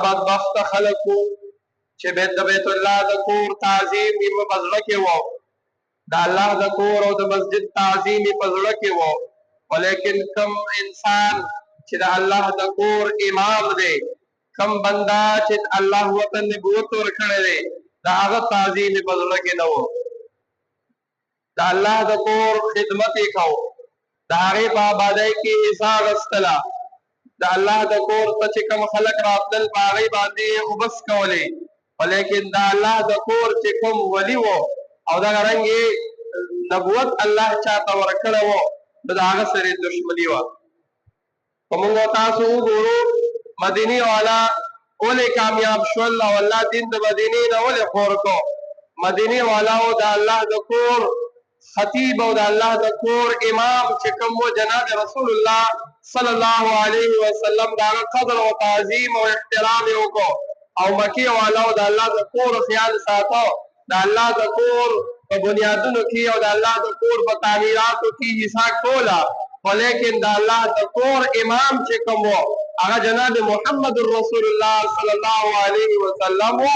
بدبخت خلقو چې بیت الله د کور تعظیم یې په زړه کې وو، د الله د کور او د مسجد تعظیم یې په زړه کې وو، ولیکن کم انسان چې د الله د کور امام دی، کم بندا چې الله وطن نبوت ورکړی دی، د هغه تعظیم یې په زړه کې نه وو. د الله د کور خدمت یې کوو، د هغې په آبادۍ کې حصه اخیستله، د الله د کور ته چې کوم خلک راتلل په هغې باندې یې اوبس کولې، ولیکن د الله د کور چې کوم ولي و او دغه رنګې نبوت الله چاته ورکړی و نو د هغه سره یې دشمني وه. که موږ تاسو وګورو مدینې والا ولې کامیاب شول او الله دین د مدینې نه ولې خور کو؟ مدینې والاو د الله د کور خطیب او د الله د کور امام چې کوم و جناب رسول الله صلی الله علیه وسلم د هغه قدر او تعظیم او احترام یې وکړو، او مکې والاو د الله د کور خیال ساتو، د الله د کور په بنیادونو کې او د الله د کور په تعمیراتو کې حصه کوله، ولیکن د الله د کور امام چې کوم و هغه جناب محمد رسول الله صلی الله علیه وسلم و،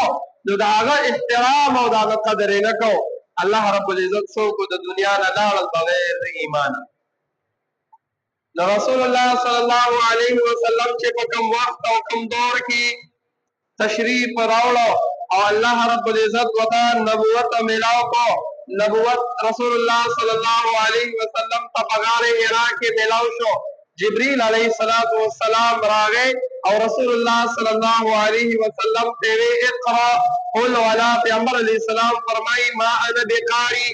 نو د هغه احترام او د هغه قدر یې نه کو. الله رب العزت څوک د دنیا نه لاړل بغیر د ایمان. نو رسول الله صلی الله علیه وسلم چې په کوم وخت او کوم دور کې تشریف راوړو او الله رب العزت وتا نبوت ملاو کو، نبوت رسول الله صلی الله علیه وسلم ته په غار حرا کې ملاو شو، جبريل علیه السلام راغی او رسول الله صلی الله علیه وسلم ته وی اقرا قل ولا پیغمبر علیه السلام فرمای ما انا بقاری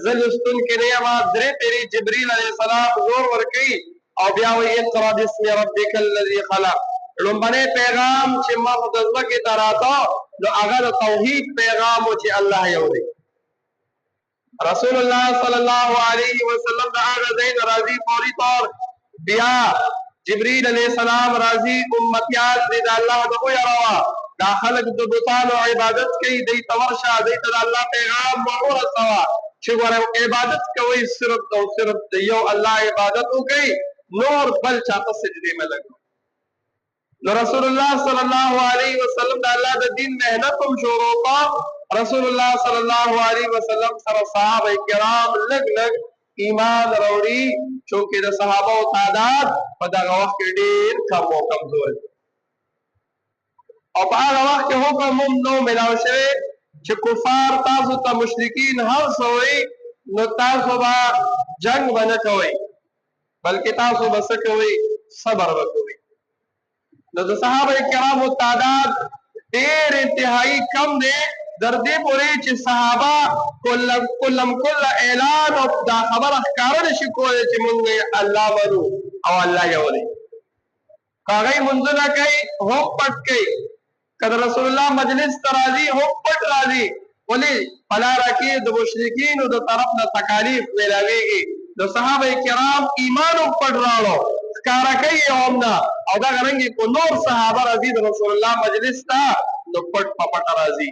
زلستن کې نه ما درې پیری جبريل علیه السلام زور ورکی او بیا وی اقرا بسم ربک الذی خلق. لومبنه پیغام چې ما د ځمکې ته راته نو هغه د توحید پیغام و چې الله یو دی. رسول الله صلی الله علیه وسلم د هغه ځای نه راځي فوري طور بیا جبريل علیہ السلام راضی امتیان دې د الله د ویروا دا خلق د بوتانو عبادت کوي دې تورشا دې ته الله پیغام ورسوا چې ګوره عبادت کوي صرف او صرف د یو الله عبادت وکي، نور بل چاته سجدي مې لګو. نو رسول الله صلی الله علیه وسلم د الله د دین مهنت هم شروع کړ. رسول الله صلی الله علیه وسلم سره صحابه کرام لګ لګ ایمان راوړي، چونکه د صحابه او تعداد په دغه وخت کې ډېر کم او کمزور او په هغه وخت کې حکم هم نو ملاو شوی چې کفار تاسو ته مشرکین هر څه وایي نو تاسو به جنگ به نه کوئ بلکې تاسو به څه کوئ؟ صبر به کوئ. نو د صحابه کرامو تعداد ډېر انتهایی کم دی، در دې پورې چې صحابه کلم اعلان او دا خبره ښکاره نشي کولی چې موږ الله منو او الله یو دی. هغوی منځونه کوي هم پټ کوي، که د رسول الله مجلس ته راځي هم پټ راځي، ولې په لاره کې د مشرکینو د طرف نه تکالیف میلاویږي. د صحابه کرام ایمان هم پټ راوړو، ښکاره کوي هم نه، او دغه رنګې کو نور صحابه راځي د رسول الله مجلس ته نو پټ په پټه راځي.